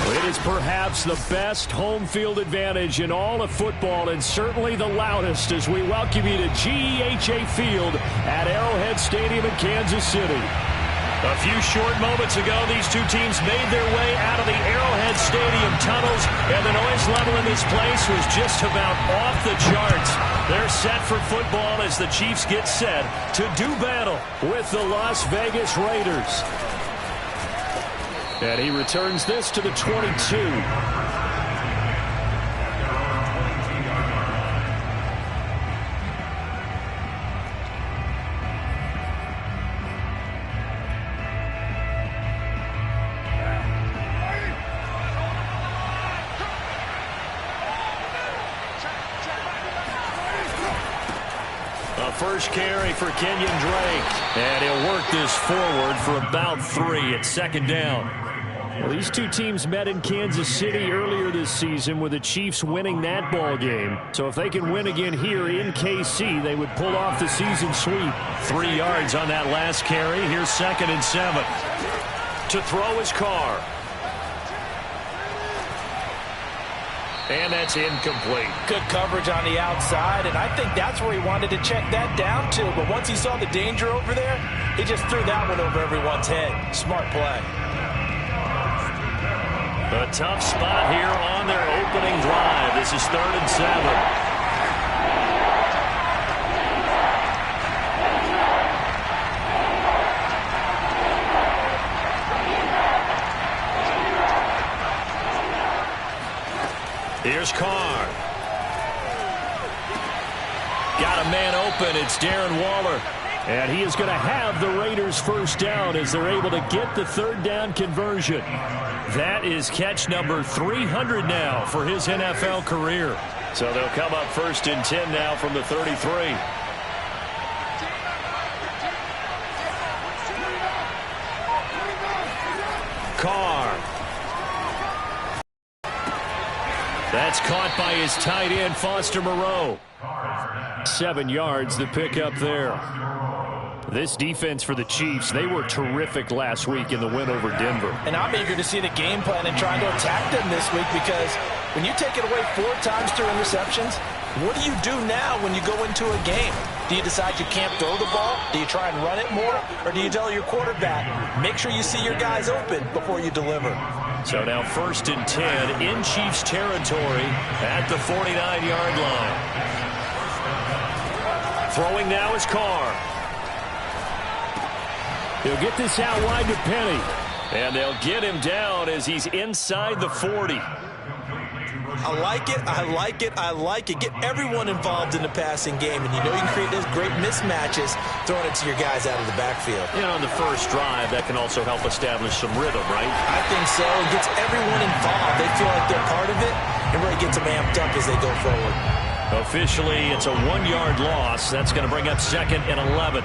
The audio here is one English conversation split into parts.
It is perhaps the best home field advantage in all of football, and certainly the loudest, as we welcome you to GEHA Field at Arrowhead Stadium in Kansas City. A few short moments ago, these two teams made their way out of the Arrowhead Stadium tunnels, and the noise level in this place was just about off the charts. They're set for football as the Chiefs get set to do battle with the Las Vegas Raiders. And he returns this to the 22. A first carry for Kenyon Drake. And he'll work this forward for about 3 at second down. Well, these two teams met in Kansas City earlier this season with the Chiefs winning that ball game. So if they can win again here in KC, they would pull off the season sweep. 3 yards on that last carry. Here's 2nd and 7. To throw is Carr. And that's incomplete. Good coverage on the outside, and I think that's where he wanted to check that down to. But once he saw the danger over there, he just threw that one over everyone's head. Smart play. A tough spot here on their opening drive. This is 3rd and 7. Here's Carr. Got a man open. It's Darren Waller. And he is going to have the Raiders first down as they're able to get the 3rd down conversion. That is catch number 300 now for his NFL career. So they'll come up 1st and 10 now from the 33. Carr. That's caught by his tight end, Foster Moreau. 7 yards, the pickup there. This defense for the Chiefs, they were terrific last week in the win over Denver. And I'm eager to see the game plan and trying to attack them this week, because when you take it away 4 times through interceptions, what do you do now when you go into a game? Do you decide you can't throw the ball? Do you try and run it more? Or do you tell your quarterback, make sure you see your guys open before you deliver? So now 1st and 10 in Chiefs territory at the 49-yard line. Throwing now is Carr. He'll get this out wide to Penny. And they'll get him down as he's inside the 40. I like it, I like it, I like it. Get everyone involved in the passing game, and you know you can create those great mismatches throwing it to your guys out of the backfield. And on the first drive, that can also help establish some rhythm, right? I think so. It gets everyone involved. They feel like they're part of it, and really gets them amped up as they go forward. Officially, it's a 1-yard loss. That's going to bring up 2nd and 11.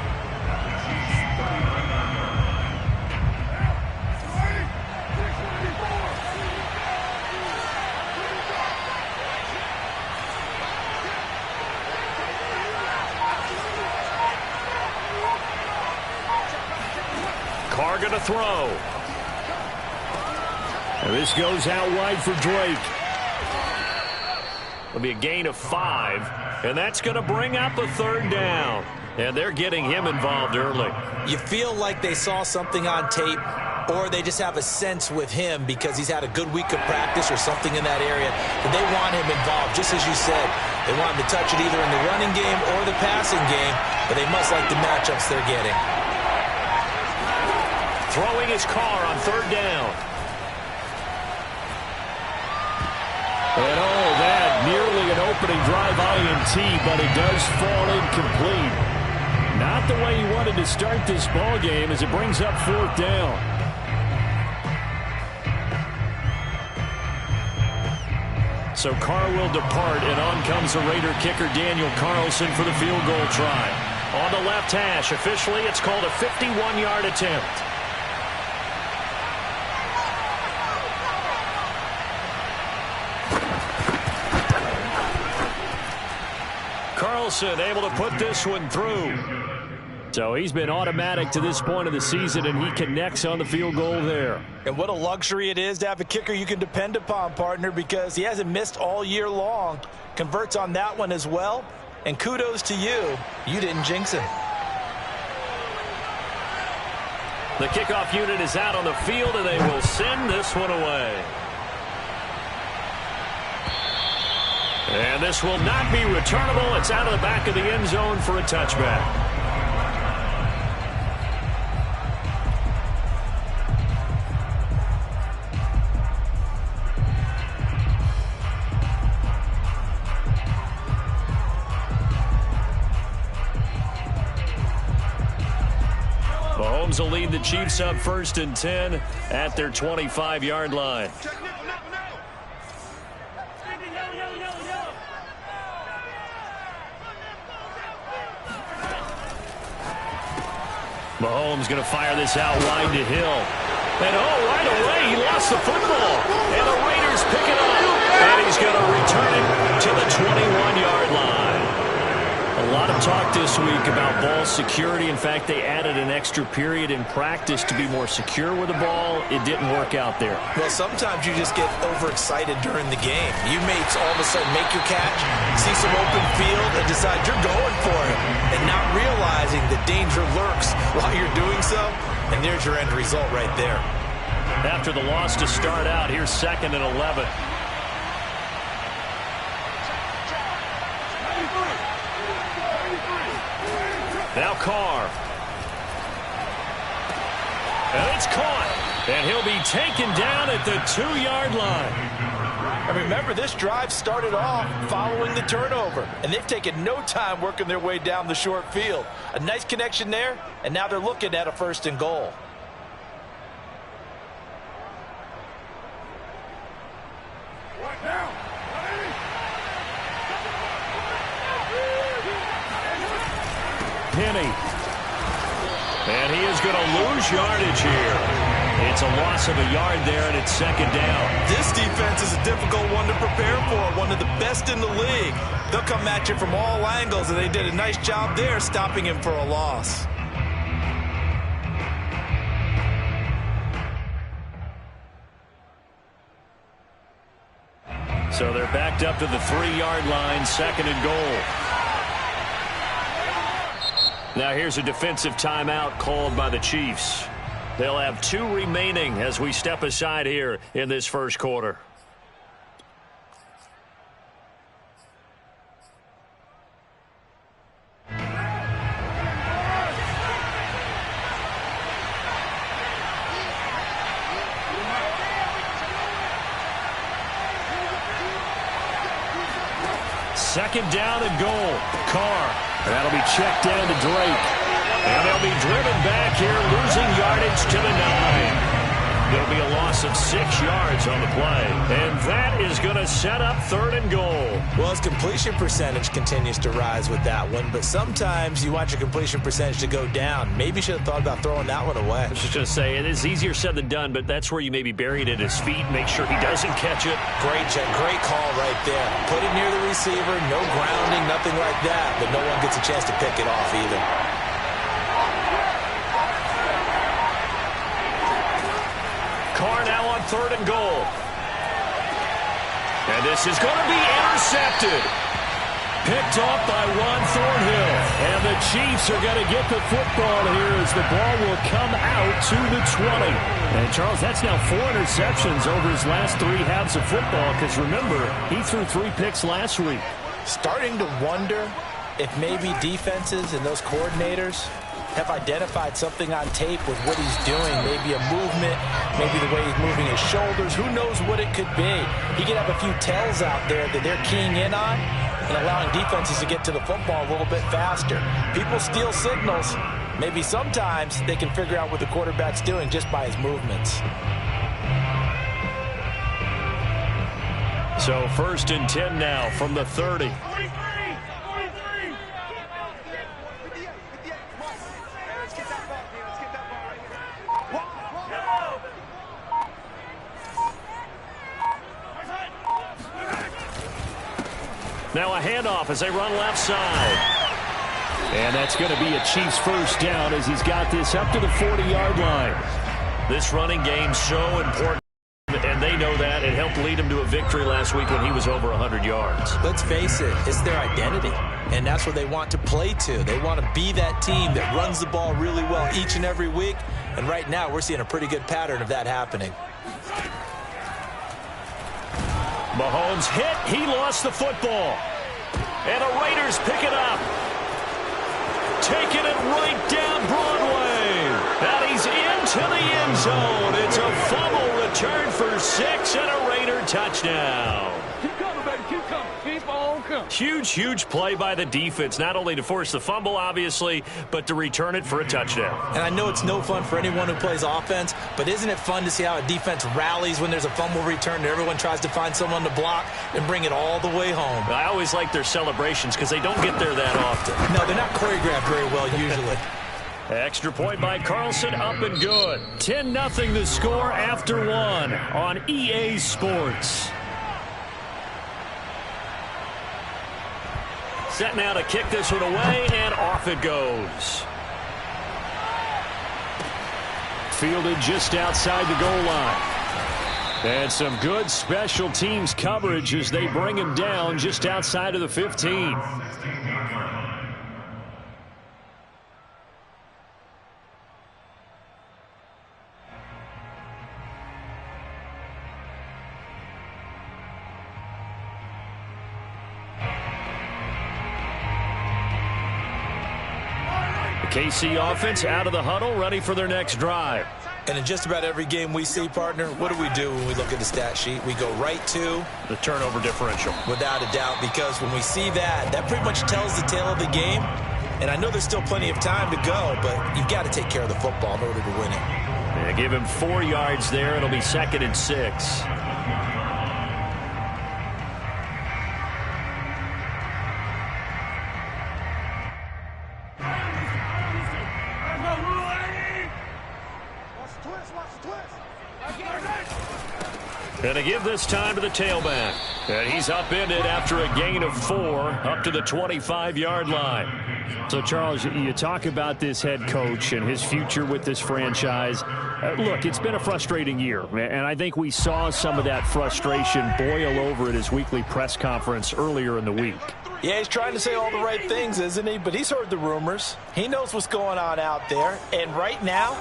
Carr going to throw. And this goes out wide for Drake. It'll be a gain of 5, and that's going to bring up a 3rd down. And they're getting him involved early. You feel like they saw something on tape, or they just have a sense with him because he's had a good week of practice or something in that area, that they want him involved. Just as you said, they want him to touch it either in the running game or the passing game, but they must like the matchups they're getting. Throwing his Carr on 3rd down. And that nearly an opening drive INT, but it does fall incomplete. Not the way he wanted to start this ball game as it brings up 4th down. So Carr will depart, and on comes the Raider kicker Daniel Carlson for the field goal try. On the left hash, officially it's called a 51-yard attempt. Carlson able to put this one through. So he's been automatic to this point of the season, and he connects on the field goal there. And what a luxury it is to have a kicker you can depend upon, partner, because he hasn't missed all year long. Converts on that one as well. And kudos to you. You didn't jinx him. The kickoff unit is out on the field, and they will send this one away. And this will not be returnable. It's out of the back of the end zone for a touchback. Mahomes will lead the Chiefs up 1st and 10 at their 25-yard line. Mahomes going to fire this out wide to Hill. And right away he lost the football. And the Raiders pick it up. And he's going to return it to the 21-yard line. A lot of talk this week about ball security. In fact, they added an extra period in practice to be more secure with the ball. It didn't work out there. Well, sometimes you just get overexcited during the game. You may all of a sudden make your catch, see some open field, and decide you're going for it, and not realizing the danger lurks while you're doing so, and there's your end result right there. After the loss to start out, here's 2nd and 11. Now Carr. And it's caught. And he'll be taken down at the 2-yard line. And remember, this drive started off following the turnover. And they've taken no time working their way down the short field. A nice connection there, and now they're looking at a 1st and goal. Penny. And he is going to lose yardage here. It's a loss of a yard there, and it's 2nd down. This defense is a difficult one to prepare for, one of the best in the league. They'll come at you from all angles, and they did a nice job there stopping him for a loss. So they're backed up to the 3-yard line, 2nd and goal. Now here's a defensive timeout called by the Chiefs. They'll have 2 remaining as we step aside here in this first quarter. Second down and goal. Carr. That'll be checked down to Drake. And they'll be driven back here, losing yardage to the 9. There'll be a loss of 6 yards on the play. And that is going to set up 3rd and goal. Well, his completion percentage continues to rise with that one, but sometimes you want your completion percentage to go down. Maybe you should have thought about throwing that one away. I was just going to say, it is easier said than done, but that's where you maybe bury it at his feet, make sure he doesn't catch it. Great call right there. Put it near the receiver, no grounding, nothing like that, but no one gets a chance to pick it off either. Carr now on 3rd and goal. And this is going to be intercepted. Picked off by Juan Thornhill. And the Chiefs are going to get the football here as the ball will come out to the 20. And, Charles, that's now 4 interceptions over his last 3 halves of football because, remember, he threw 3 picks last week. Starting to wonder if maybe defenses and those coordinators have identified something on tape with what he's doing. Maybe a movement, maybe the way he's moving his shoulders. Who knows what it could be? He could have a few tells out there that they're keying in on and allowing defenses to get to the football a little bit faster. People steal signals. Maybe sometimes they can figure out what the quarterback's doing just by his movements. So 1st and 10 now from the 30. Now a handoff as they run left side. And that's going to be a Chiefs first down as he's got this up to the 40-yard line. This running game's so important, and they know that. It helped lead him to a victory last week when he was over 100 yards. Let's face it, it's their identity, and that's what they want to play to. They want to be that team that runs the ball really well each and every week, and right now we're seeing a pretty good pattern of that happening. Mahomes hit. He lost the football. And the Raiders pick it up. Taking it right down Broadway. And he's into the end zone. It's a fumble return for 6 and a Raider touchdown. Keep coming, baby. Keep coming. Keep on coming. Huge play by the defense, not only to force the fumble, obviously, but to return it for a touchdown. And I know it's no fun for anyone who plays offense, but isn't it fun to see how a defense rallies when there's a fumble return and everyone tries to find someone to block and bring it all the way home? I always like their celebrations because they don't get there that often. No, they're not choreographed very well usually. Extra point by Carlson, up and good. 10-0 the score after 1 on EA Sports. Set now to kick this one away, and off it goes. Fielded just outside the goal line. And some good special teams coverage as they bring him down just outside of the 15. KC offense out of the huddle, ready for their next drive. And in just about every game we see, partner, what do when we look at the stat sheet? We go right to the turnover differential. Without a doubt, because when we see that, that pretty much tells the tale of the game. And I know there's still plenty of time to go, but you've got to take care of the football in order to win it. Yeah, give him 4 yards there. It'll be 2nd and 6. And to give this time to the tailback. And he's upended after a gain of 4 up to the 25-yard line. So, Charles, you talk about this head coach and his future with this franchise. Look, it's been a frustrating year, and I think we saw some of that frustration boil over at his weekly press conference earlier in the week. Yeah, he's trying to say all the right things, isn't he? But he's heard the rumors. He knows what's going on out there. And right now,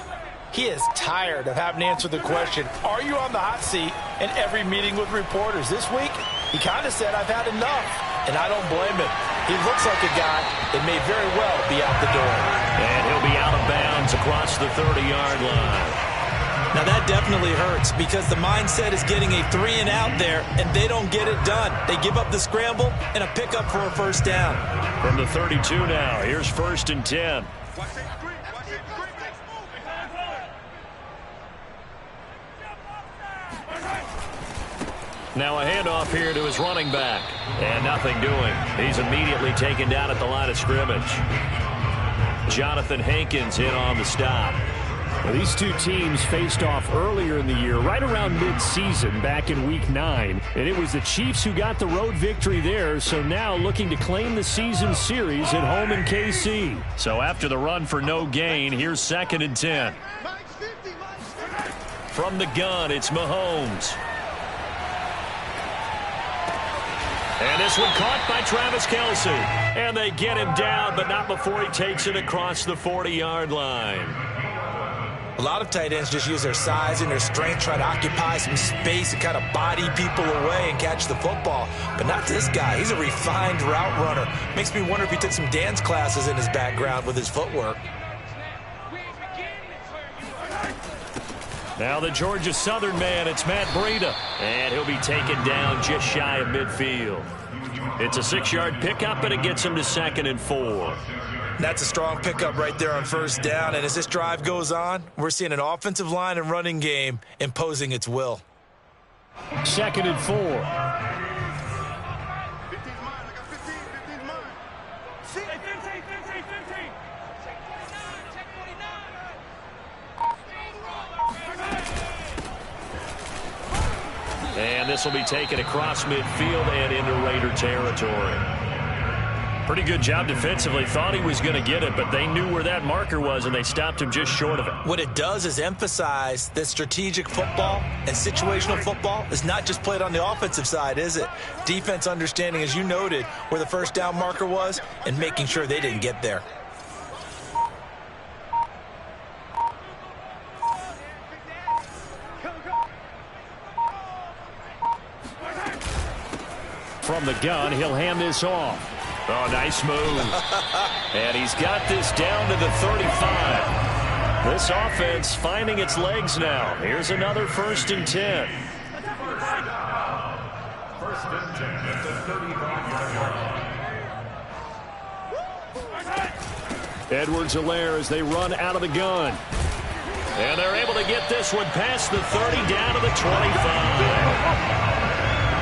he is tired of having to answer the question, are you on the hot seat in every meeting with reporters? This week, he kind of said, I've had enough, and I don't blame him. He looks like a guy that may very well be out the door. And he'll be out of bounds across the 30-yard line. Now, that definitely hurts because the mindset is getting a 3-and-out there, and they don't get it done. They give up the scramble and a pickup for a first down. From the 32 now, here's 1st and 10. Now a handoff here to his running back. And nothing doing. He's immediately taken down at the line of scrimmage. Jonathan Hankins in on the stop. Well, these two teams faced off earlier in the year, right around mid-season, back in Week 9. And it was the Chiefs who got the road victory there, so now looking to claim the season series at home in KC. So after the run for no gain, here's 2nd and 10. From the gun, it's Mahomes. And this one caught by Travis Kelce. And they get him down, but not before he takes it across the 40-yard line. A lot of tight ends just use their size and their strength, try to occupy some space and kind of body people away and catch the football. But not this guy. He's a refined route runner. Makes me wonder if he took some dance classes in his background with his footwork. Now the Georgia Southern man, it's Matt Breida. And he'll be taken down just shy of midfield. It's a 6-yard pickup, and it gets him to 2nd and 4. That's a strong pickup right there on first down. And as this drive goes on, we're seeing an offensive line and running game imposing its will. 2nd and 4. And this will be taken across midfield and into Raider territory. Pretty good job defensively. Thought he was going to get it, but they knew where that marker was, and they stopped him just short of it. What it does is emphasize that strategic football and situational football is not just played on the offensive side, is it? Defense understanding, as you noted, where the first down marker was and making sure they didn't get there. From the gun, he'll hand this off. Oh, nice move. And he's got this down to the 35. This offense finding its legs now. Here's another 1st and 10. 1st and 10 at the 35. Edwards-Helaire as they run out of the gun. And they're able to get this one past the 30 down to the 25.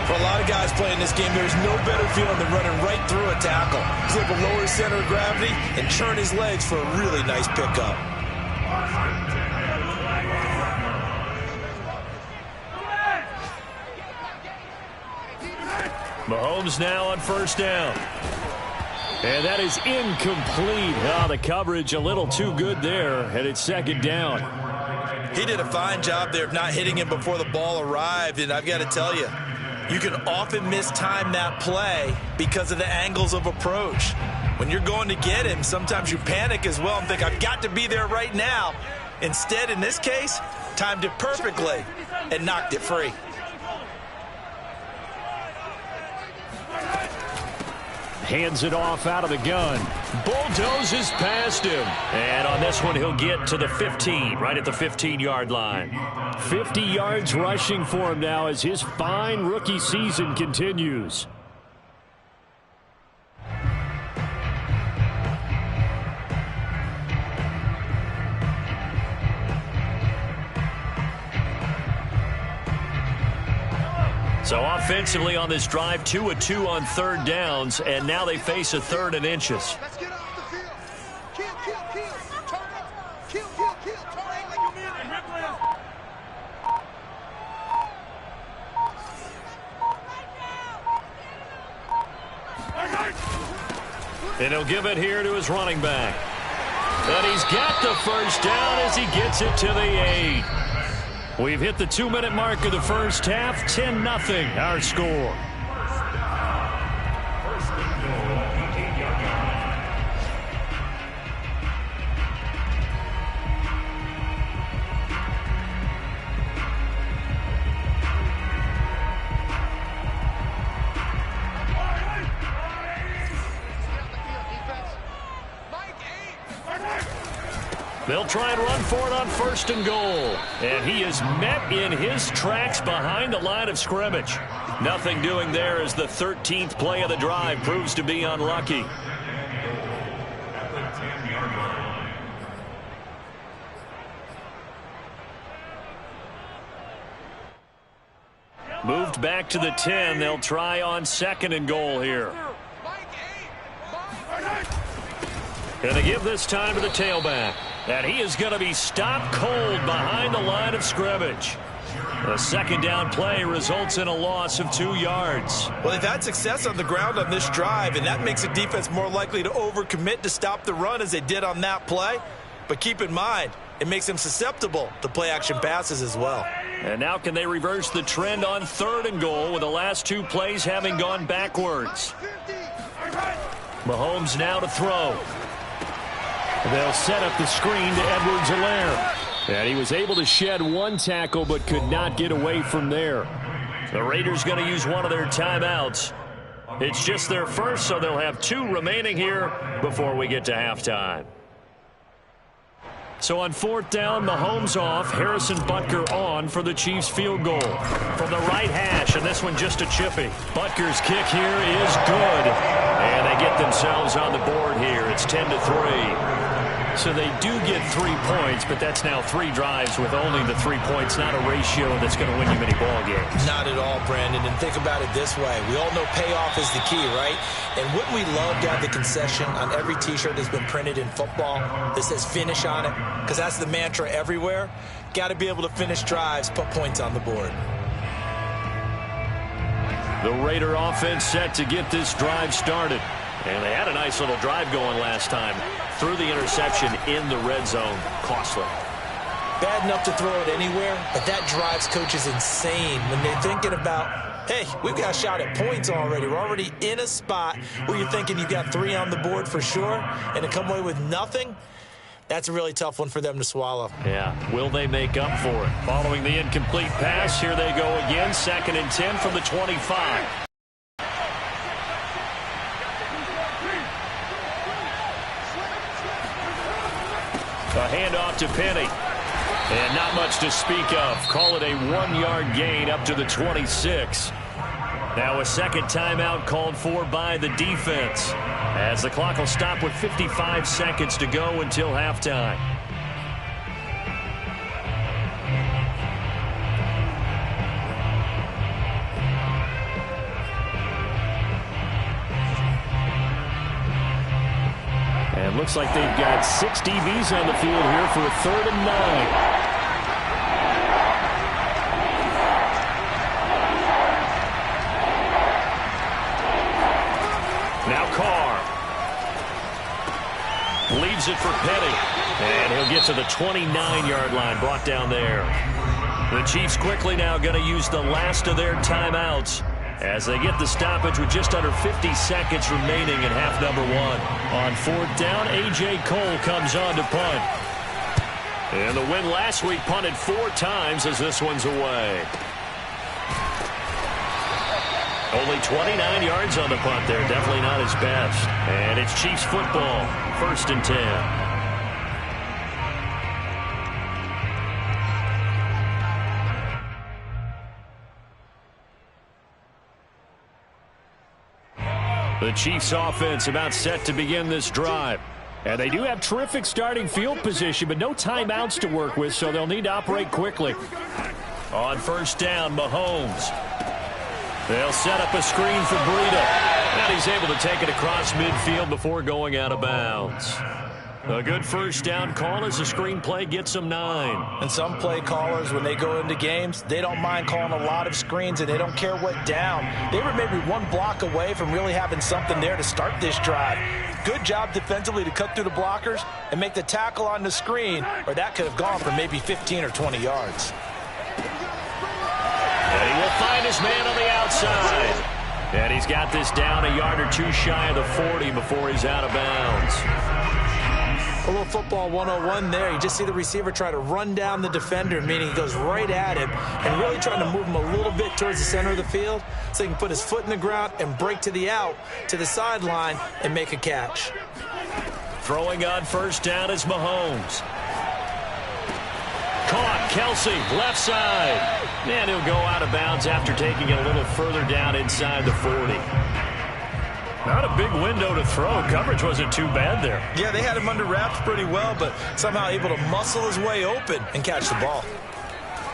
For a lot of guys playing this game, there's no better feeling than running right through a tackle. He's able to lower his center of gravity and churn his legs for a really nice pickup. Mahomes now on 1st down. And that is incomplete. Oh, the coverage a little too good there, and it's 2nd down. He did a fine job there of not hitting him before the ball arrived, and I've got to tell you, you can often mistime that play because of the angles of approach. When you're going to get him, sometimes you panic as well and think, I've got to be there right now. Instead, in this case, timed it perfectly and knocked it free. Hands it off out of the gun. Bulldozes past him. And on this one, he'll get to the 15, right at the 15-yard line. 50 yards rushing for him now as his fine rookie season continues. So offensively on this drive, 2 of 2 on 3rd downs, and now they face a 3rd and inches. Let's get off the field. Kill. Turn up. Kill. Turn like a minute. And he'll give it here to his running back. And he's got the 1st down as he gets it to the 8. We've hit the 2-minute mark of the 1st half. 10-0 our score. They'll try and run for it on 1st and goal. And he is met in his tracks behind the line of scrimmage. Nothing doing there as the 13th play of the drive proves to be unlucky. Moved back to the 10. They'll try on 2nd and goal here. And they give this time to the tailback. And he is going to be stopped cold behind the line of scrimmage. The 2nd down play results in a loss of 2 yards. Well, they've had success on the ground on this drive, and that makes the defense more likely to overcommit to stop the run as they did on that play. But keep in mind, it makes them susceptible to play-action passes as well. And now can they reverse the trend on 3rd and goal with the last 2 plays having gone backwards? Mahomes now to throw. They'll set up the screen to Edwards-Helaire. And he was able to shed 1 tackle but could not get away from there. The Raiders going to use one of their timeouts. It's just their first, so they'll have 2 remaining here before we get to halftime. So on 4th down, Mahomes off, Harrison Butker on for the Chiefs field goal. From the right hash, and this one just a chippy. Butker's kick here is good. And they get themselves on the board here. It's 10-3. So they do get 3 points, but that's now 3 drives with only the 3 points, not a ratio that's going to win you many ball games. Not at all, Brandon. And think about it this way. We all know payoff is the key, right? And wouldn't we love to have the concession on every T-shirt that's been printed in football that says finish on it? Because that's the mantra everywhere. Got to be able to finish drives, put points on the board. The Raider offense set to get this drive started. And they had a nice little drive going last time. Threw the interception in the red zone. Costly. Bad enough to throw it anywhere, but that drives coaches insane when they're thinking about, hey, we've got a shot at points already. We're already in a spot where you're thinking you've got 3 on the board for sure, and to come away with nothing, that's a really tough one for them to swallow. Yeah, will they make up for it? Following the incomplete pass, here they go again. 2nd and 10 from the 25. A handoff to Penny. And not much to speak of. Call it a 1-yard gain up to the 26. Now a second timeout called for by the defense, as the clock will stop with 55 seconds to go until halftime. And looks like they've got 6 DBs on the field here for a 3rd and 9. Now Carr leaves it for Petty, and he'll get to the 29-yard line, brought down there. The Chiefs quickly now going to use the last of their timeouts as they get the stoppage with just under 50 seconds remaining in half number 1. On 4th down, A.J. Cole comes on to punt. And the win last week punted 4 times as this one's away. Only 29 yards on the punt there. Definitely not his best. And it's Chiefs football. 1st and 10. The Chiefs offense about set to begin this drive. And they do have terrific starting field position, but no timeouts to work with, so they'll need to operate quickly. On 1st down, Mahomes. They'll set up a screen for Breida. And he's able to take it across midfield before going out of bounds. A good 1st down call as the screenplay gets them 9. And some play callers, when they go into games, they don't mind calling a lot of screens, and they don't care what down. They were maybe 1 block away from really having something there to start this drive. Good job defensively to cut through the blockers and make the tackle on the screen, or that could have gone for maybe 15 or 20 yards. And he will find his man on the outside. And he's got this down a yard or 2 shy of the 40 before he's out of bounds. A little football 101 there. You just see the receiver try to run down the defender, meaning he goes right at him and really trying to move him a little bit towards the center of the field so he can put his foot in the ground and break to the out, to the sideline, and make a catch. Throwing on 1st down is Mahomes. Caught, Kelsey, left side. And he'll go out of bounds after taking it a little further down inside the 40. Not a big window to throw. Coverage wasn't too bad there. Yeah, they had him under wraps pretty well, but somehow able to muscle his way open and catch the ball.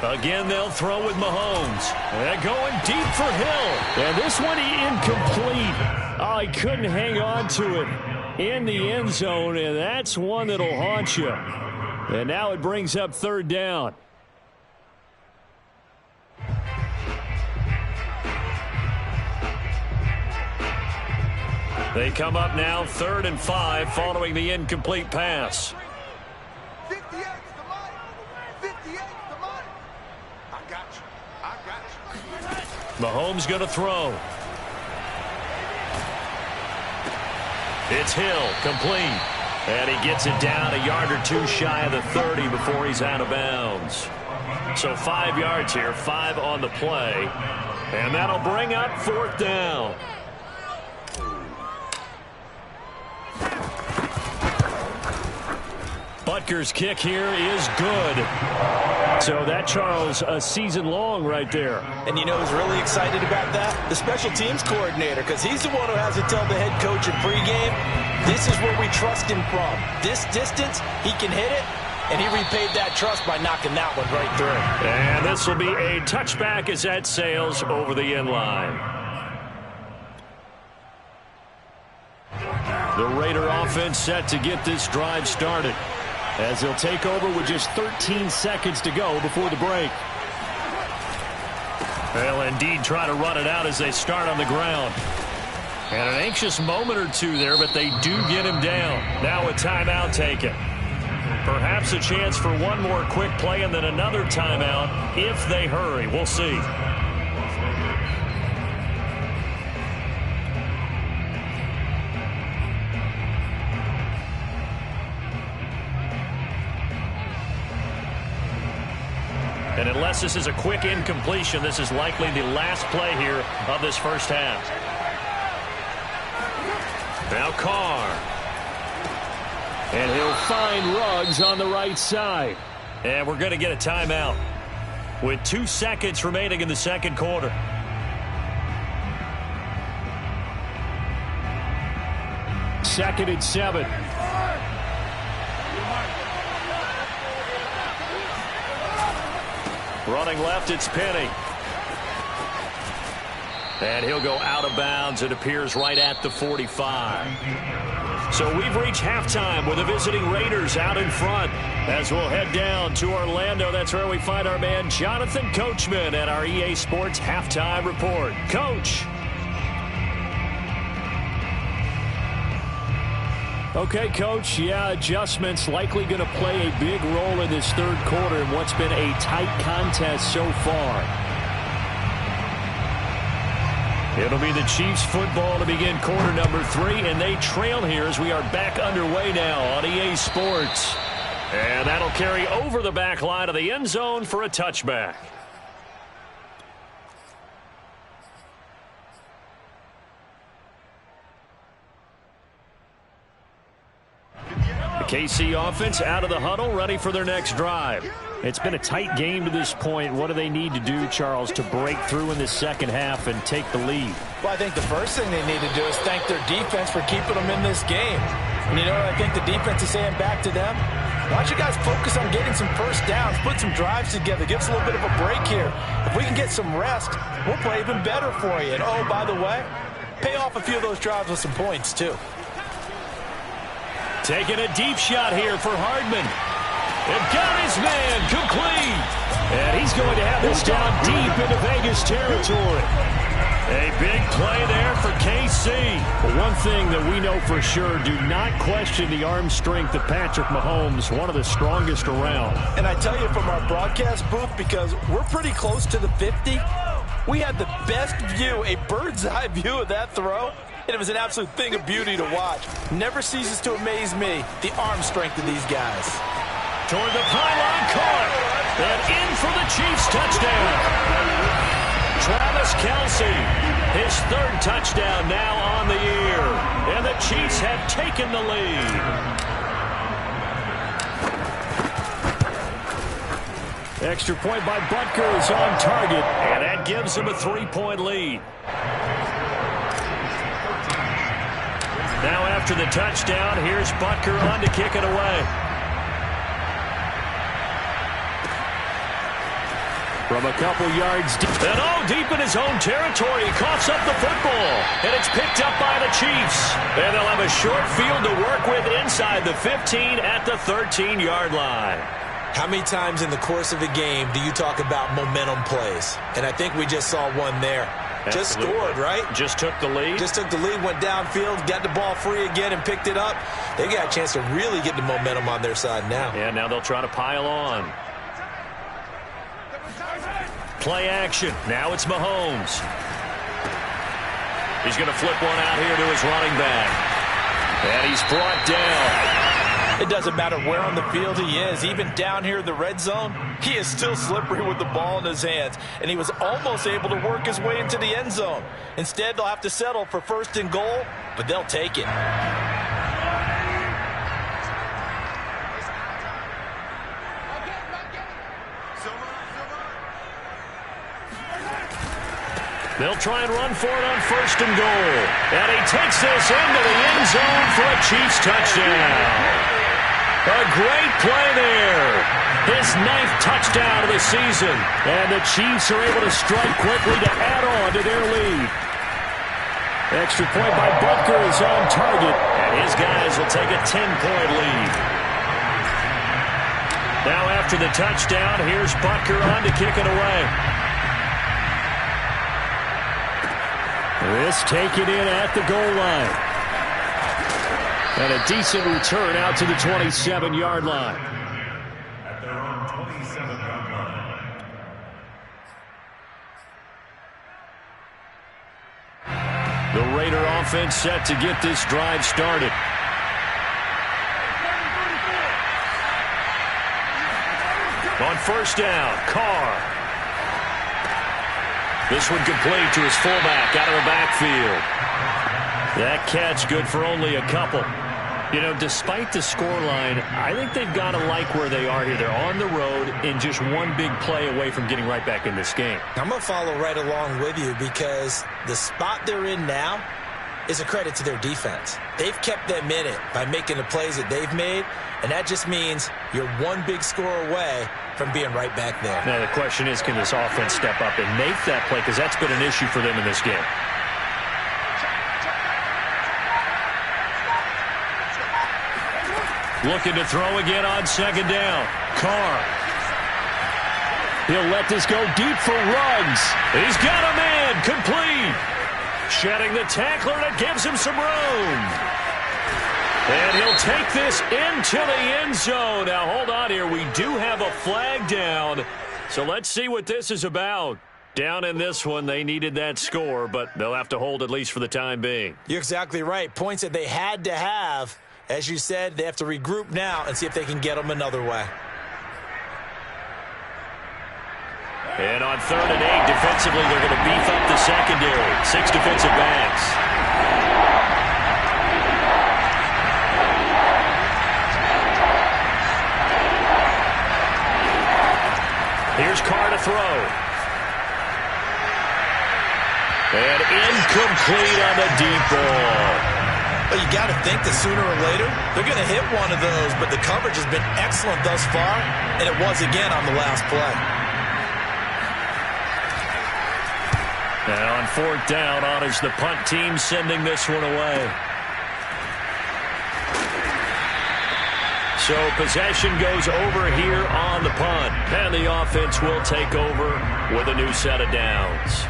Again, they'll throw with Mahomes. They're going deep for Hill. And this one incomplete. Oh, he couldn't hang on to it in the end zone, and that's one that'll haunt you. And now it brings up 3rd down. They come up now 3rd and 5 following the incomplete pass. 58's the money. 58's the money. I got you. I got you. Mahomes going to throw. It's Hill, complete. And he gets it down a yard or 2 shy of the 30 before he's out of bounds. So 5 yards here, 5 on the play. And that'll bring up 4th down. Butker's kick here is good. So that, Charles, a season long right there. And you know who's really excited about that? The special teams coordinator, because he's the one who has to tell the head coach in pregame, This is where we trust him from. This distance, he can hit it, and he repaid that trust by knocking that one right through. And this will be a touchback as that sails over the end line. The Raider offense set to get this drive started, as they'll take over with just 13 seconds to go before the break. They'll indeed try to run it out as they start on the ground. And an anxious moment or two there, but they do get him down. Now a timeout taken. Perhaps a chance for one more quick play and then another timeout if they hurry. We'll see. And unless this is a quick incompletion, this is likely the last play here of this first half. Now Carr. And he'll find Ruggs on the right side. And we're going to get a timeout with 2 seconds remaining in the second quarter. Second and 7. Running left, it's Penny. And he'll go out of bounds. It appears right at the 45. So we've reached halftime with the visiting Raiders out in front. As we'll head down to Orlando, that's where we find our man Jonathan Coachman at our EA Sports Halftime Report. Coach. Okay, Coach, yeah, adjustments likely going to play a big role in this third quarter in what's been a tight contest so far. It'll be the Chiefs football to begin quarter number 3, and they trail here as we are back underway now on EA Sports. And that'll carry over the back line of the end zone for a touchback. The KC offense out of the huddle, ready for their next drive. It's been a tight game to this point. What do they need to do, Charles, to break through in the second half and take the lead? Well, I think the first thing they need to do is thank their defense for keeping them in this game. And you know what I think the defense is saying back to them? Why don't you guys focus on getting some first downs, put some drives together, give us a little bit of a break here. If we can get some rest, we'll play even better for you. And, oh, by the way, pay off a few of those drives with some points, too. Taking a deep shot here for Hardman. And got his man complete. And he's going to have this down deep into Vegas territory. A big play there for KC. But one thing that we know for sure, do not question the arm strength of Patrick Mahomes, one of the strongest around. And I tell you from our broadcast booth, because we're pretty close to the 50, we had the best view, a bird's eye view of that throw. And it was an absolute thing of beauty to watch. Never ceases to amaze me, the arm strength of these guys. Toward the pylon, caught. And in for the Chiefs touchdown. Travis Kelce, his third touchdown now on the year. And the Chiefs have taken the lead. Extra point by Butker is on target. And that gives him a 3-point lead. Now after the touchdown, here's Butker on to kick it away. From a couple yards deep. And deep in his own territory. He coughs up the football. And it's picked up by the Chiefs. And they'll have a short field to work with inside the 15 at the 13-yard line. How many times in the course of a game do you talk about momentum plays? And I think we just saw one there. Just scored, right? Just took the lead. Just took the lead, went downfield, got the ball free again, and picked it up. They got a chance to really get the momentum on their side now. Yeah, now they'll try to pile on. Play action. Now it's Mahomes. He's going to flip one out here to his running back. And he's brought down. It doesn't matter where on the field he is. Even down here in the red zone, he is still slippery with the ball in his hands. And he was almost able to work his way into the end zone. Instead, they'll have to settle for first and goal, but they'll take it. They'll try and run for it on 1st and goal. And he takes this into the end zone for a Chiefs touchdown. A great play there. His 9th touchdown of the season. And the Chiefs are able to strike quickly to add on to their lead. Extra point by Butker is on target. And his guys will take a 10-point lead. Now after the touchdown, here's Butker on to kick it away. This taken in at the goal line. And a decent return out to the 27-yard line. At their own 27-yard line. The Raider offense set to get this drive started. On 1st down, Carr. This one complete to his fullback out of the backfield. That catch good for only a couple. You know, despite the scoreline, I think they've got to like where they are here. They're on the road and just one big play away from getting right back in this game. I'm going to follow right along with you because the spot they're in now is a credit to their defense. They've kept them in it by making the plays that they've made, and that just means you're one big score away from being right back there. Now, the question is, can this offense step up and make that play? Because that's been an issue for them in this game. Looking to throw again on 2nd down. Carr. He'll let this go deep for Ruggs. He's got a man. Complete. Shedding the tackler, and it gives him some room. And he'll take this into the end zone. Now, hold on here. We do have a flag down. So let's see what this is about. Down in this one, they needed that score, but they'll have to hold at least for the time being. You're exactly right. Points that they had to have. As you said, they have to regroup now and see if they can get them another way. And on 3rd and 8, defensively, they're going to beef up the secondary. 6 defensive backs. Here's Carr to throw. And incomplete on the deep ball. Well, you got to think that sooner or later, they're going to hit one of those, but the coverage has been excellent thus far, and it was again on the last play. And on 4th down, honors the punt team, sending this one away. So possession goes over here on the punt, and the offense will take over with a new set of downs.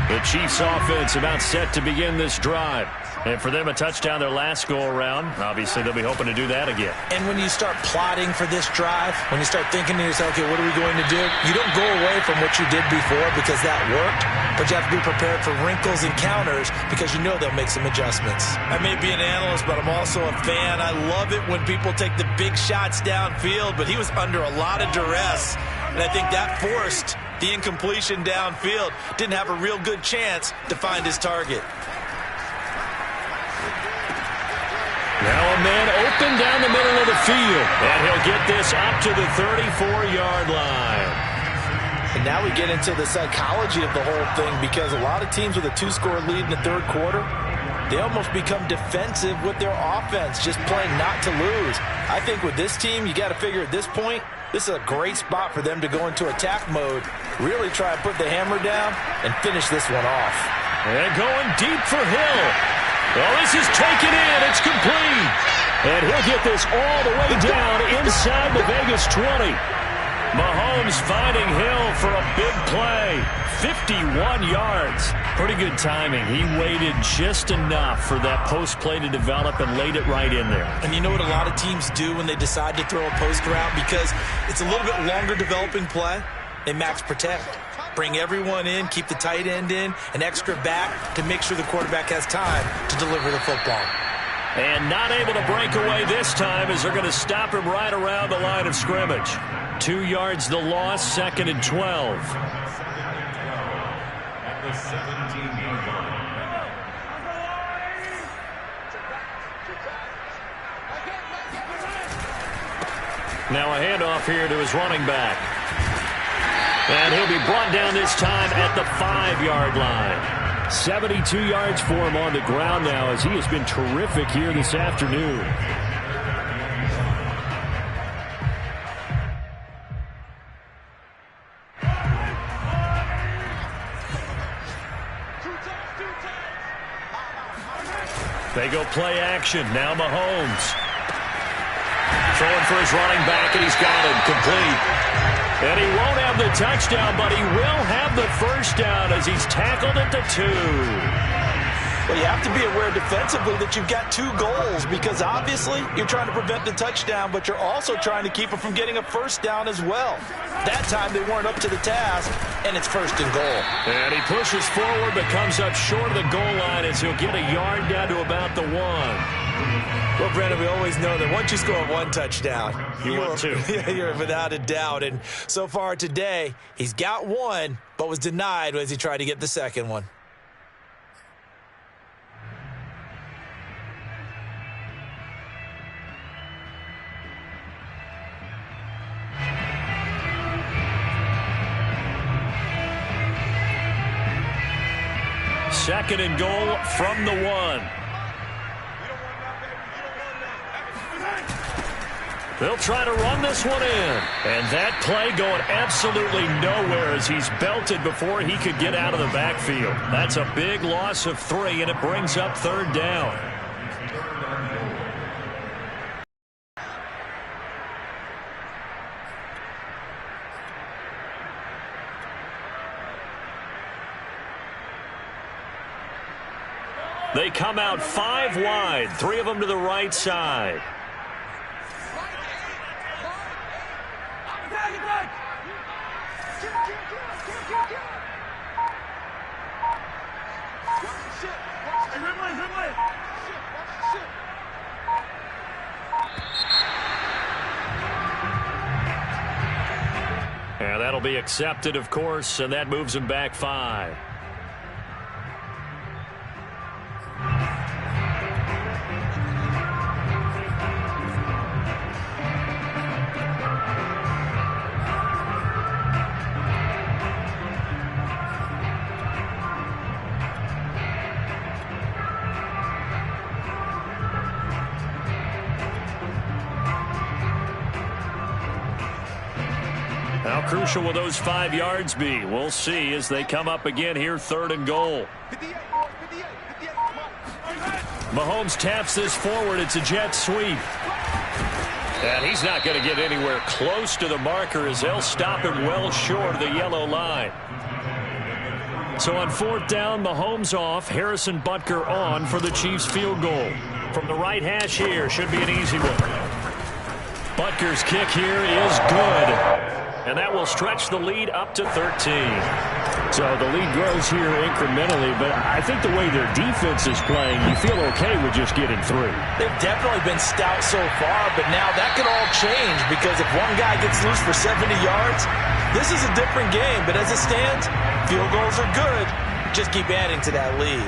The Chiefs offense about set to begin this drive. And for them, a touchdown their last go-around. Obviously, they'll be hoping to do that again. And when you start plotting for this drive, when you start thinking to yourself, okay, what are we going to do? You don't go away from what you did before because that worked, but you have to be prepared for wrinkles and counters because you know they'll make some adjustments. I may be an analyst, but I'm also a fan. I love it when people take the big shots downfield, but he was under a lot of duress, and I think that forced the incompletion downfield. Didn't have a real good chance to find his target. Now a man open down the middle of the field. And he'll get this up to the 34-yard line. And now we get into the psychology of the whole thing because a lot of teams with a 2-score lead in the 3rd quarter, they almost become defensive with their offense, just playing not to lose. I think with this team, you got to figure at this point, this is a great spot for them to go into attack mode, really try to put the hammer down and finish this one off. And going deep for Hill. Well, this is taken in. It's complete. And he'll get this all the way down inside the Vegas 20. Mahomes finding Hill for a big play. 51 yards. Pretty good timing. He waited just enough for that post play to develop and laid it right in there. And you know what a lot of teams do when they decide to throw a post route? Because it's a little bit longer developing play. They max protect. Bring everyone in, keep the tight end in, an extra back to make sure the quarterback has time to deliver the football. And not able to break away this time as they're going to stop him right around the line of scrimmage. 2 yards the loss, 2nd and 12. At the 17-yard line. Now a handoff here to his running back. And he'll be brought down this time at the 5-yard line. 72 yards for him on the ground now as he has been terrific here this afternoon. They go play action. Now Mahomes. Throwing for his running back, and he's got him complete. And he won't have the touchdown, but he will have the first down as he's tackled at the 2. Well, you have to be aware defensively that you've got 2 goals because obviously you're trying to prevent the touchdown, but you're also trying to keep him from getting a first down as well. That time they weren't up to the task, and it's 1st and goal. And he pushes forward but comes up short of the goal line as he'll get a yard down to about the 1. Well, Brandon, we always know that once you score 1 touchdown, you want 2. You're without a doubt. And so far today, he's got 1, but was denied as he tried to get the 2nd one. Second and goal from the 1. They'll try to run this one in. And that play going absolutely nowhere as he's belted before he could get out of the backfield. That's a big loss of 3, and it brings up 3rd down. They come out 5 wide, 3 of them to the right side. And that'll be accepted, of course, and that moves him back 5. How crucial will those 5 yards be? We'll see as they come up again here, 3rd and goal. Mahomes taps this forward. It's a jet sweep. And he's not going to get anywhere close to the marker as they'll stop him well short of the yellow line. So on 4th down, Mahomes off, Harrison Butker on for the Chiefs field goal. From the right hash here, should be an easy one. Butker's kick here is good. And that will stretch the lead up to 13. So the lead grows here incrementally, but I think the way their defense is playing, you feel okay with just getting 3. They've definitely been stout so far, but now that could all change because if one guy gets loose for 70 yards, this is a different game. But as it stands, field goals are good. Just keep adding to that lead.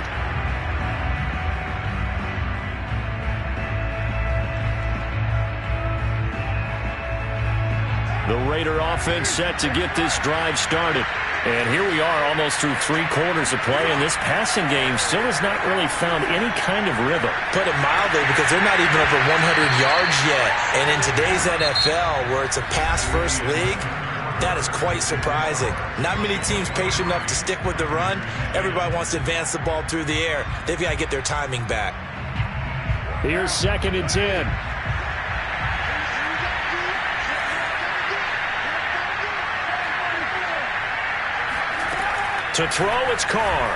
The Raider offense set to get this drive started. And here we are almost through 3 quarters of play, and this passing game still has not really found any kind of rhythm. Put it mildly, because they're not even over 100 yards yet. And in today's NFL, where it's a pass-first league, that is quite surprising. Not many teams patient enough to stick with the run. Everybody wants to advance the ball through the air. They've got to get their timing back. Here's 2nd and 10. To throw, it's Carr.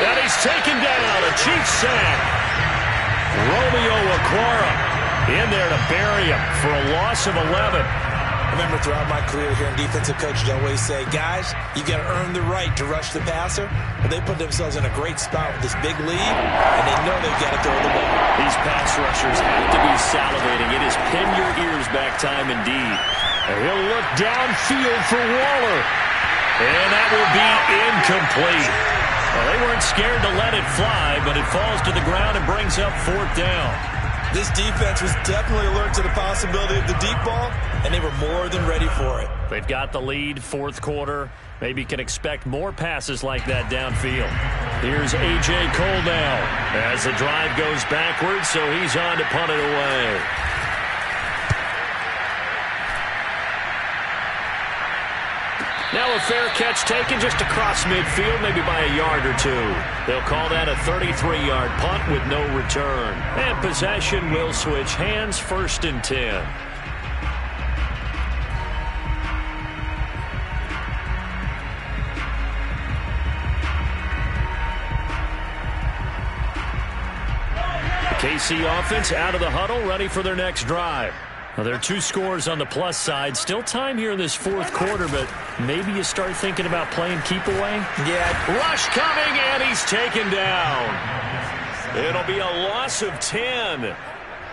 And he's taken down. A Chiefs sack. Romeo Okwara in there to bury him for a loss of 11. I remember throughout my career here in defensive coach, I always say, guys, you got to earn the right to rush the passer. But they put themselves in a great spot with this big lead, and they know they've got to throw the ball. These pass rushers have to be salivating. It is pin your ears back time indeed. And he'll look downfield for Waller. And that will be incomplete. Well, they weren't scared to let it fly, but it falls to the ground and brings up 4th down. This defense was definitely alert to the possibility of the deep ball, and they were more than ready for it. They've got the lead, fourth quarter. Maybe can expect more passes like that downfield. Here's A.J. Cole now as the drive goes backwards, so he's on to punt it away. Now a fair catch taken just across midfield, maybe by a yard or two. They'll call that a 33-yard punt with no return. And possession will switch hands, 1st and 10. KC offense out of the huddle, ready for their next drive. Well, there are 2 scores on the plus side. Still time here in this fourth quarter, but maybe you start thinking about playing keep away. Yeah. Rush coming, and he's taken down. It'll be a loss of 10,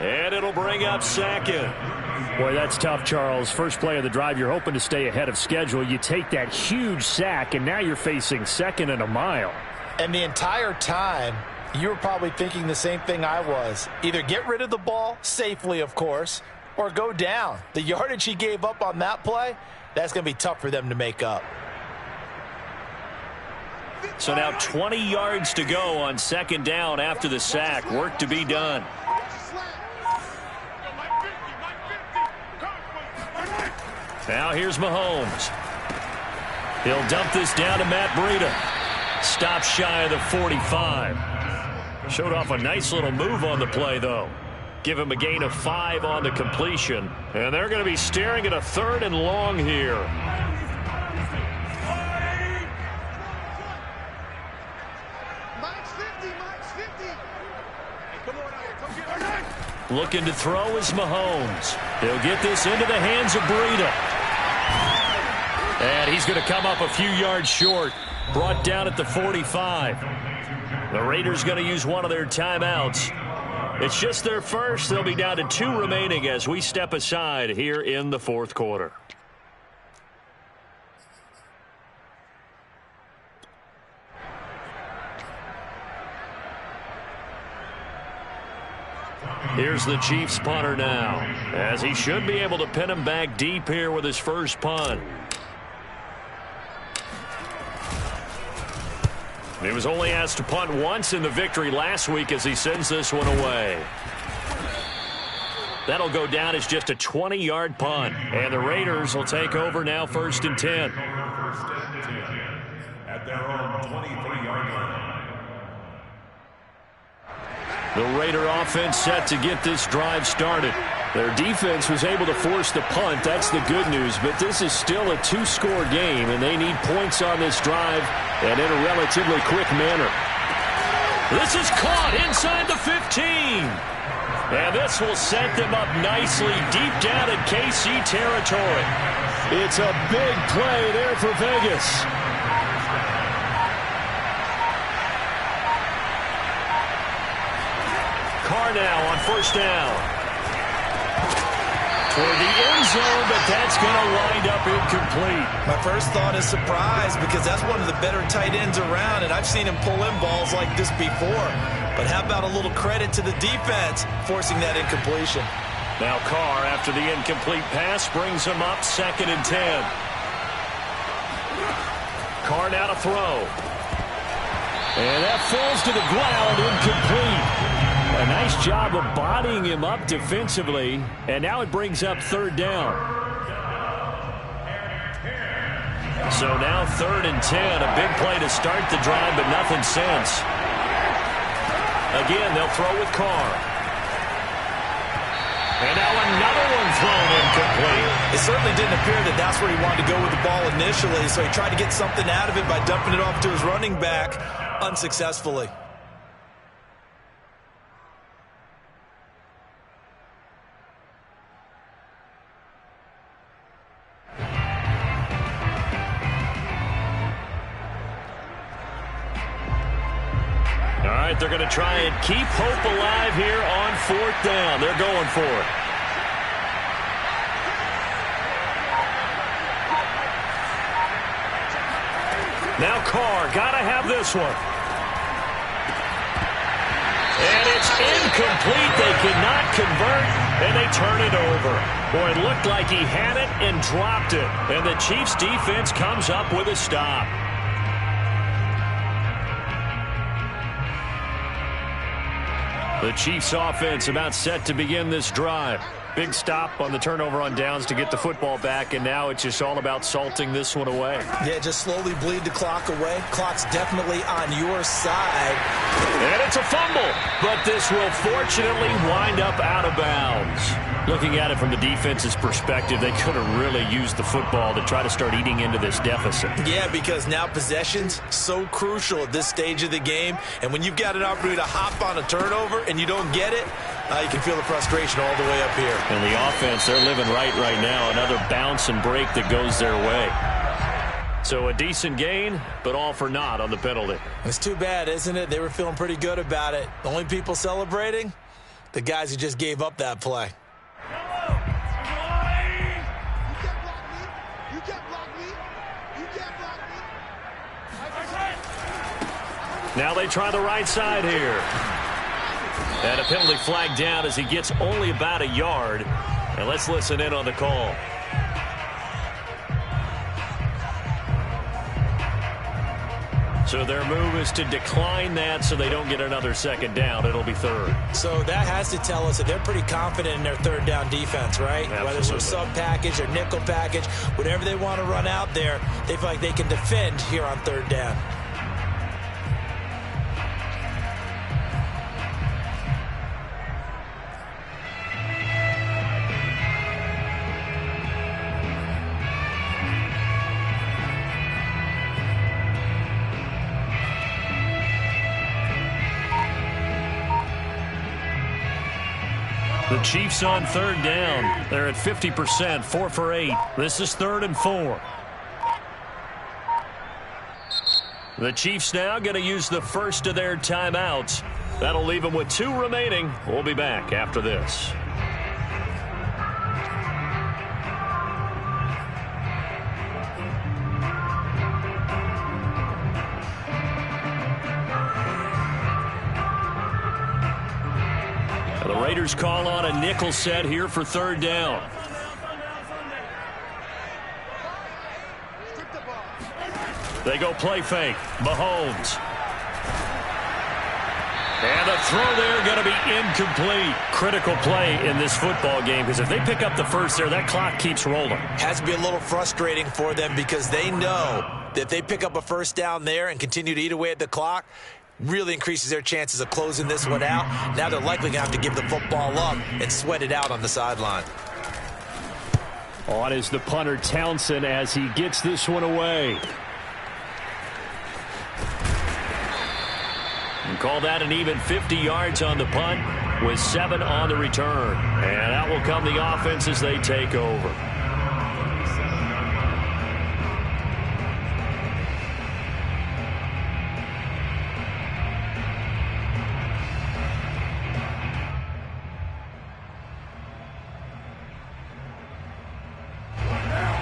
and it'll bring up 2nd. Boy, that's tough, Charles. First play of the drive, you're hoping to stay ahead of schedule. You take that huge sack, and now you're facing 2nd and a mile. And the entire time, you were probably thinking the same thing I was. Either get rid of the ball, safely, of course, or go down. The yardage he gave up on that play, that's going to be tough for them to make up. So now 20 yards to go on 2nd down after the sack. Work to be done. Now here's Mahomes. He'll dump this down to Matt Breida. Stop shy of the 45. Showed off a nice little move on the play, though. Give him a gain of 5 on the completion. And they're going to be staring at a 3rd and long here. Looking to throw is Mahomes. He'll get this into the hands of Breida. And he's going to come up a few yards short. Brought down at the 45. The Raiders going to use one of their timeouts. It's just their first. They'll be down to 2 remaining as we step aside here in the fourth quarter. Here's the Chiefs punter now, as he should be able to pin him back deep here with his first punt. He was only asked to punt once in the victory last week as he sends this one away. That'll go down as just a 20-yard punt. And the Raiders will take over now, 1st and 10. At their own 23-yard line. The Raider offense set to get this drive started. Their defense was able to force the punt. That's the good news. But this is still a 2-score game, and they need points on this drive and in a relatively quick manner. This is caught inside the 15. And this will set them up nicely deep down in KC territory. It's a big play there for Vegas. Carr now on 1st down. For the end zone, but that's going to wind up incomplete. My first thought is surprise, because that's one of the better tight ends around, and I've seen him pull in balls like this before. But how about a little credit to the defense forcing that incompletion? Now Carr, after the incomplete pass, brings him up 2nd and 10. Carr now to throw. And that falls to the ground, incomplete. A nice job of bodying him up defensively, and now it brings up 3rd down. So now 3rd and 10, a big play to start the drive, but nothing since. Again, they'll throw with Carr. And now another one thrown incomplete. It certainly didn't appear that that's where he wanted to go with the ball initially, so he tried to get something out of it by dumping it off to his running back unsuccessfully. They're going to try and keep hope alive here on 4th down. They're going for it. Now Carr, got to have this one. And it's incomplete. They could not convert, and they turn it over. Boy, it looked like he had it and dropped it. And the Chiefs defense comes up with a stop. The Chiefs offense about set to begin this drive. Big stop on the turnover on downs to get the football back, and now it's just all about salting this one away. Yeah, just slowly bleed the clock away. Clock's definitely on your side. And it's a fumble, but this will fortunately wind up out of bounds. Looking at it from the defense's perspective, they could have really used the football to try to start eating into this deficit. Yeah, because now possession's so crucial at this stage of the game, and when you've got an opportunity to hop on a turnover and you don't get it, you can feel the frustration all the way up here. And the offense, they're living right now. Another bounce and break that goes their way. So a decent gain, but all for naught on the penalty. It's too bad, isn't it? They were feeling pretty good about it. The only people celebrating, the guys who just gave up that play. Now they try the right side here. And a penalty flag down as he gets only about a yard. And let's listen in on the call. So their move is to decline that so they don't get another second down. It'll be third. So that has to tell us that they're pretty confident in their third down defense, right? Absolutely. Whether it's a sub package or nickel package, whatever they want to run out there, they feel like they can defend here on third down. The Chiefs on third down. They're at 50%, 4 for 8. This is 3rd and 4. The Chiefs now going to use the first of their timeouts. That'll leave them with 2 remaining. We'll be back after this. The Raiders call on a nickel set here for third down. They go play fake. Mahomes. And the throw there going to be incomplete. Critical play in this football game because if they pick up the first there, that clock keeps rolling. Has to be a little frustrating for them because they know that if they pick up a first down there and continue to eat away at the clock, really increases their chances of closing this one out. Now they're likely going to have to give the football up and sweat it out on the sideline. On is the punter Townsend as he gets this one away. And call that an even 50 yards on the punt with 7 on the return. And out will come the offense as they take over.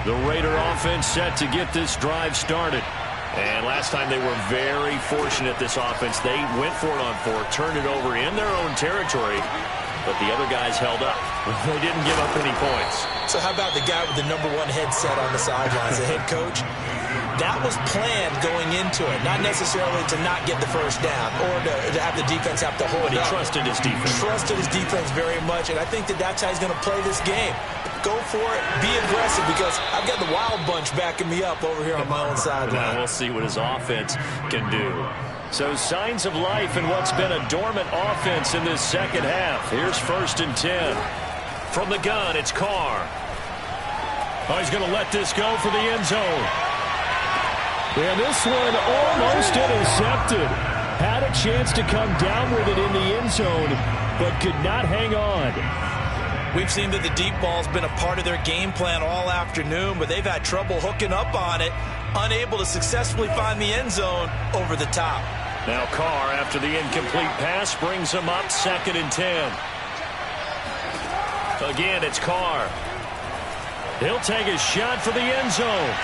The Raider offense set to get this drive started. And last time they were very fortunate, this offense. They went for it on 4, turned it over in their own territory, but the other guys held up. They didn't give up any points. So how about the guy with the #1 headset on the sidelines, the head coach? That was planned going into it, not necessarily to not get the first down or to have the defense have to hold But he up. trusted his defense. Trusted his defense very much, and I think that that's how he's going to play this game. Go for it, be aggressive, because I've got the wild bunch backing me up over here on my own sideline. Now we'll see what his offense can do. So signs of life in what's been a dormant offense in this second half. Here's 1st and 10. From the gun, it's Carr. Oh, he's going to let this go for the end zone. And this one almost intercepted. Had a chance to come down with it in the end zone, but could not hang on. We've seen that the deep ball's been a part of their game plan all afternoon, but they've had trouble hooking up on it, unable to successfully find the end zone over the top. Now Carr, after the incomplete pass, brings him up 2nd and 10. Again, it's Carr. He'll take a shot for the end zone.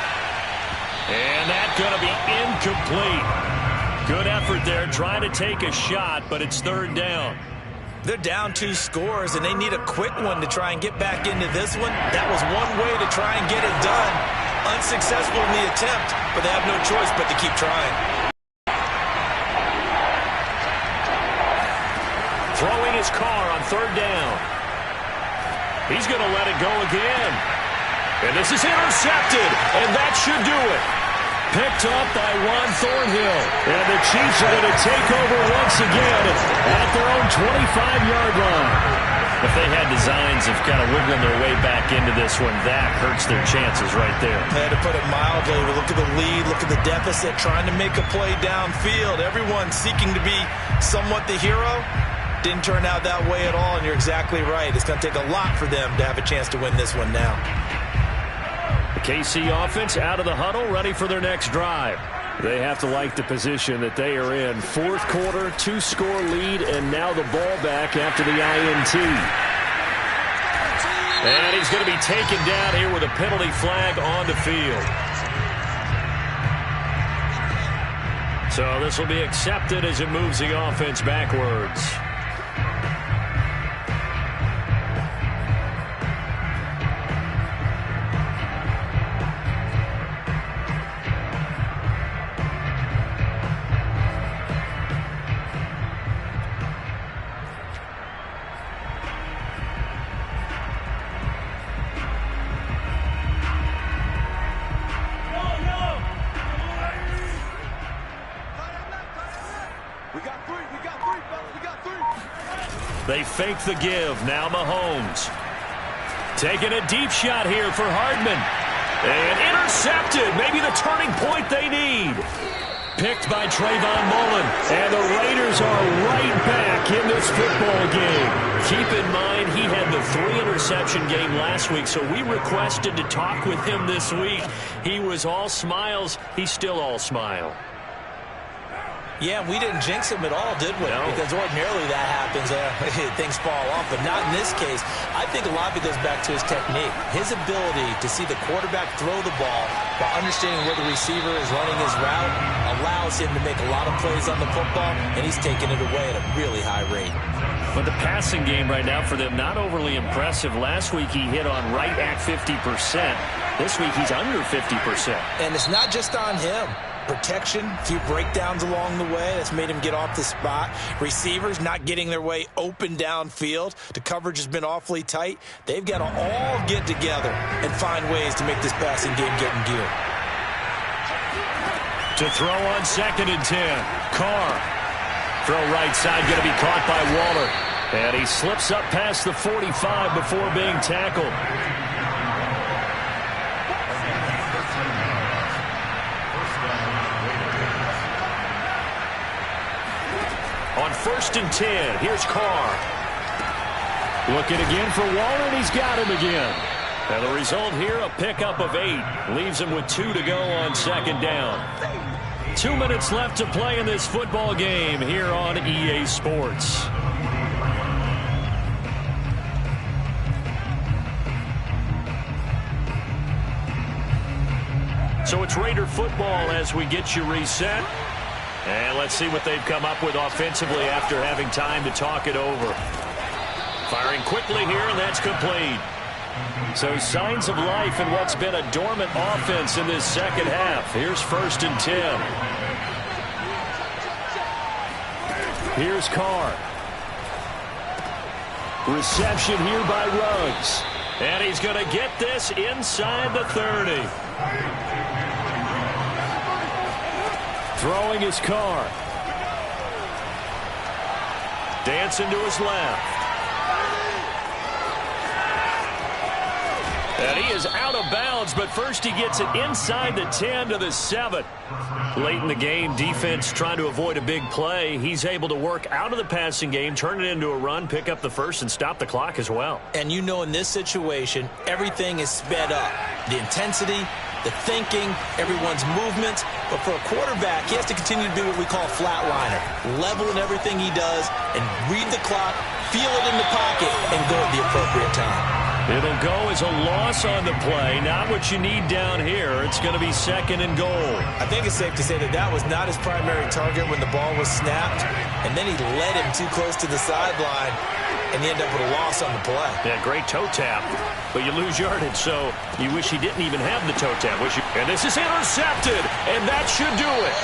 And that's going to be incomplete. Good effort there, trying to take a shot, but it's third down. They're down 2 scores, and they need a quick one to try and get back into this one. That was one way to try and get it done. Unsuccessful in the attempt, but they have no choice but to keep trying. Throwing his car on third down. He's going to let it go again. And this is intercepted, and that should do it. Picked up by Juan Thornhill. And the Chiefs are going to take over once again at their own 25-yard line. If they had designs of kind of wiggling their way back into this one, that hurts their chances right there. To put it mildly, look at the lead, look at the deficit, trying to make a play downfield. Everyone seeking to be somewhat the hero. Didn't turn out that way at all, and you're exactly right. It's going to take a lot for them to have a chance to win this one now. The KC offense out of the huddle, ready for their next drive. They have to like the position that they are in. Fourth quarter, 2-score lead, and now the ball back after the INT. And he's going to be taken down here with a penalty flag on the field. So this will be accepted as it moves the offense backwards. They fake the give. Now Mahomes. Taking a deep shot here for Hardman. And intercepted. Maybe the turning point they need. Picked by Trayvon Mullen. And the Raiders are right back in this football game. Keep in mind, he had the 3-interception game last week, so we requested to talk with him this week. He was all smiles. He's still all smile. Yeah, we didn't jinx him at all, did we? No. Because ordinarily that happens. Things fall off, but not in this case. I think a lot of it goes back to his technique. His ability to see the quarterback throw the ball while understanding where the receiver is running his route allows him to make a lot of plays on the football, and he's taking it away at a really high rate. But the passing game right now for them, not overly impressive. Last week he hit on right at 50%. This week he's under 50%. And it's not just on him. Protection, a few breakdowns along the way. That's made him get off the spot. Receivers not getting their way open downfield. The coverage has been awfully tight. They've got to all get together and find ways to make this passing game get in gear. To throw on 2nd and 10. Carr. Throw right side, going to be caught by Waller. And he slips up past the 45 before being tackled. On 1st and 10, here's Carr. Looking again for Waller, and he's got him again. And the result here, a pickup of 8. Leaves him with 2 to go on 2nd down. 2 minutes left to play in this football game here on EA Sports. So it's Raider football as we get you reset. And let's see what they've come up with offensively after having time to talk it over. Firing quickly here, and that's complete. So signs of life in what's been a dormant offense in this second half. Here's 1st and 10. Here's Carr. Reception here by Ruggs. And he's going to get this inside the 30. Throwing his Carr. Dancing to his left. And he is out of bounds, but first he gets it inside the 10 to the 7. Late in the game, defense trying to avoid a big play. He's able to work out of the passing game, turn it into a run, pick up the first, and stop the clock as well. And you know in this situation, everything is sped up. The intensity, the thinking, everyone's movements. But for a quarterback, he has to continue to be what we call a flatliner. Level in everything he does and read the clock, feel it in the pocket, and go at the appropriate time. It'll go as a loss on the play. Not what you need down here. It's going to be 2nd and goal. I think it's safe to say that that was not his primary target when the ball was snapped. And then he led him too close to the sideline, and he ended up with a loss on the play. Yeah, great toe tap, but you lose yardage, so you wish he didn't even have the toe tap. And this is intercepted, and that should do it.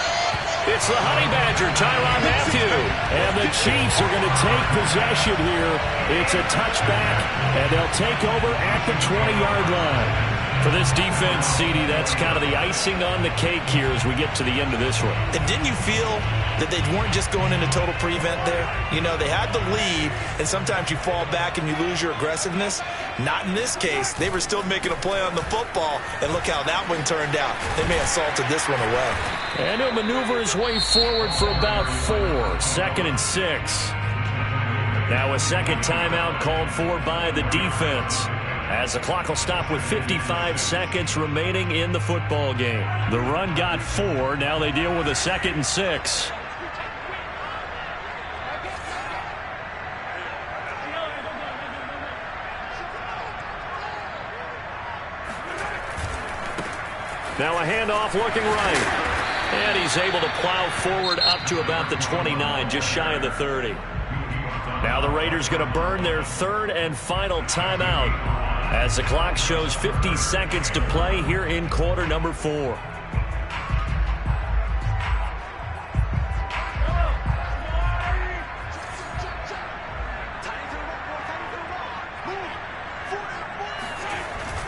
It's the Honey Badger, Tyrann Mathieu. And the Chiefs are going to take possession here. It's a touchback, and they'll take over at the 20-yard line. For this defense, CD, that's kind of the icing on the cake here as we get to the end of this one. And didn't you feel that they weren't just going into total prevent there? You know, they had the lead, and sometimes you fall back and you lose your aggressiveness. Not in this case. They were still making a play on the football, and look how that one turned out. They may have salted this one away. And he'll maneuver his way forward for about 4. 2nd and 6. Now a second timeout called for by the defense, as the clock will stop with 55 seconds remaining in the football game. The run got 4. Now they deal with a 2nd and 6. Now a handoff looking right. And he's able to plow forward up to about the 29, just shy of the 30. Now the Raiders going to burn their 3rd and final timeout, as the clock shows 50 seconds to play here in quarter number 4.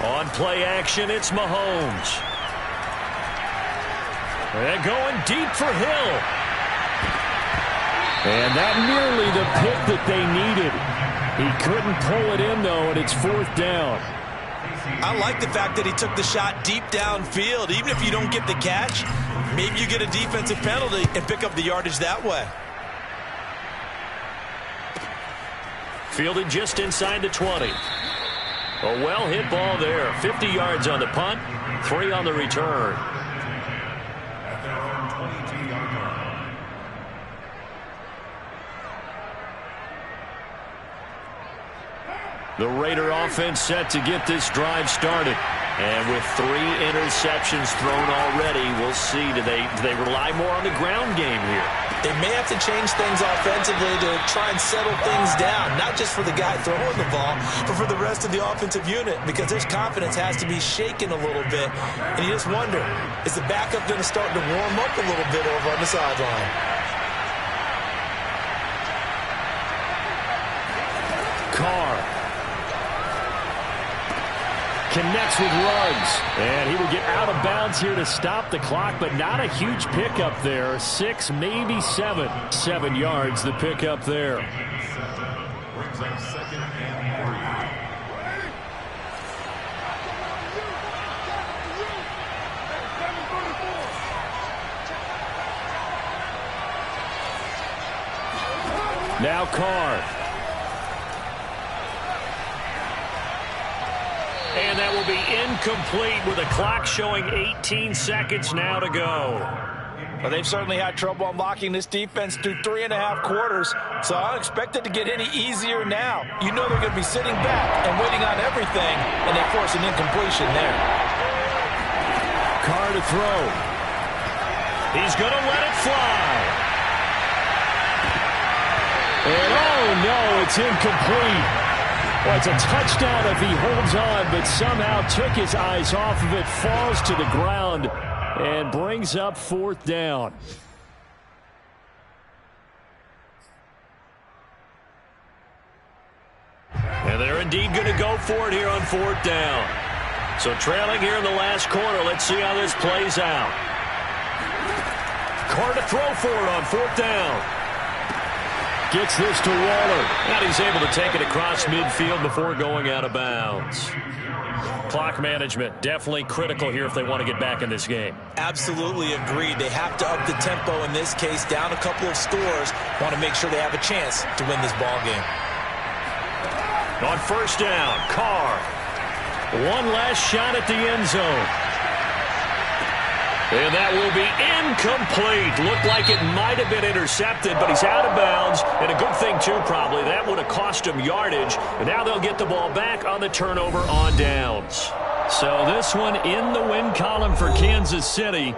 On play action, it's Mahomes. And going deep for Hill. And that nearly the pick that they needed. He couldn't pull it in, though, and it's 4th down. I like the fact that he took the shot deep downfield. Even if you don't get the catch, maybe you get a defensive penalty and pick up the yardage that way. Fielded just inside the 20. A well-hit ball there. 50 yards on the punt, 3 on the return. The Raider offense set to get this drive started. And with 3 interceptions thrown already, we'll see. Do they rely more on the ground game here? They may have to change things offensively to try and settle things down, not just for the guy throwing the ball, but for the rest of the offensive unit, because their confidence has to be shaken a little bit. And you just wonder, is the backup going to start to warm up a little bit over on the sideline? Carr connects with Ruggs, and he will get out of bounds here to stop the clock, but not a huge pickup there. 6, maybe 7. 7 yards, the pickup there. Brings up 2nd and 3. Now Carr. And that will be incomplete with a clock showing 18 seconds now to go. Well, they've certainly had trouble unlocking this defense through 3.5 quarters, so I don't expect it to get any easier now. You know they're going to be sitting back and waiting on everything, and they force an incompletion there. Carr to throw. He's going to let it fly. And oh no, it's incomplete. Well, it's a touchdown if he holds on, but somehow took his eyes off of it, falls to the ground, and brings up 4th down. And they're indeed going to go for it here on 4th down. So trailing here in the last quarter, let's see how this plays out. Carr to throw for it on 4th down. Gets this to Waller, and he's able to take it across midfield before going out of bounds. Clock management, definitely critical here if they want to get back in this game. Absolutely agreed. They have to up the tempo in this case, down a couple of scores. Want to make sure they have a chance to win this ball game. On 1st down, Carr. One last shot at the end zone. And that will be incomplete. Looked like it might have been intercepted, but he's out of bounds. And a good thing, too, probably. That would have cost him yardage. And now they'll get the ball back on the turnover on downs. So this one in the win column for Kansas City.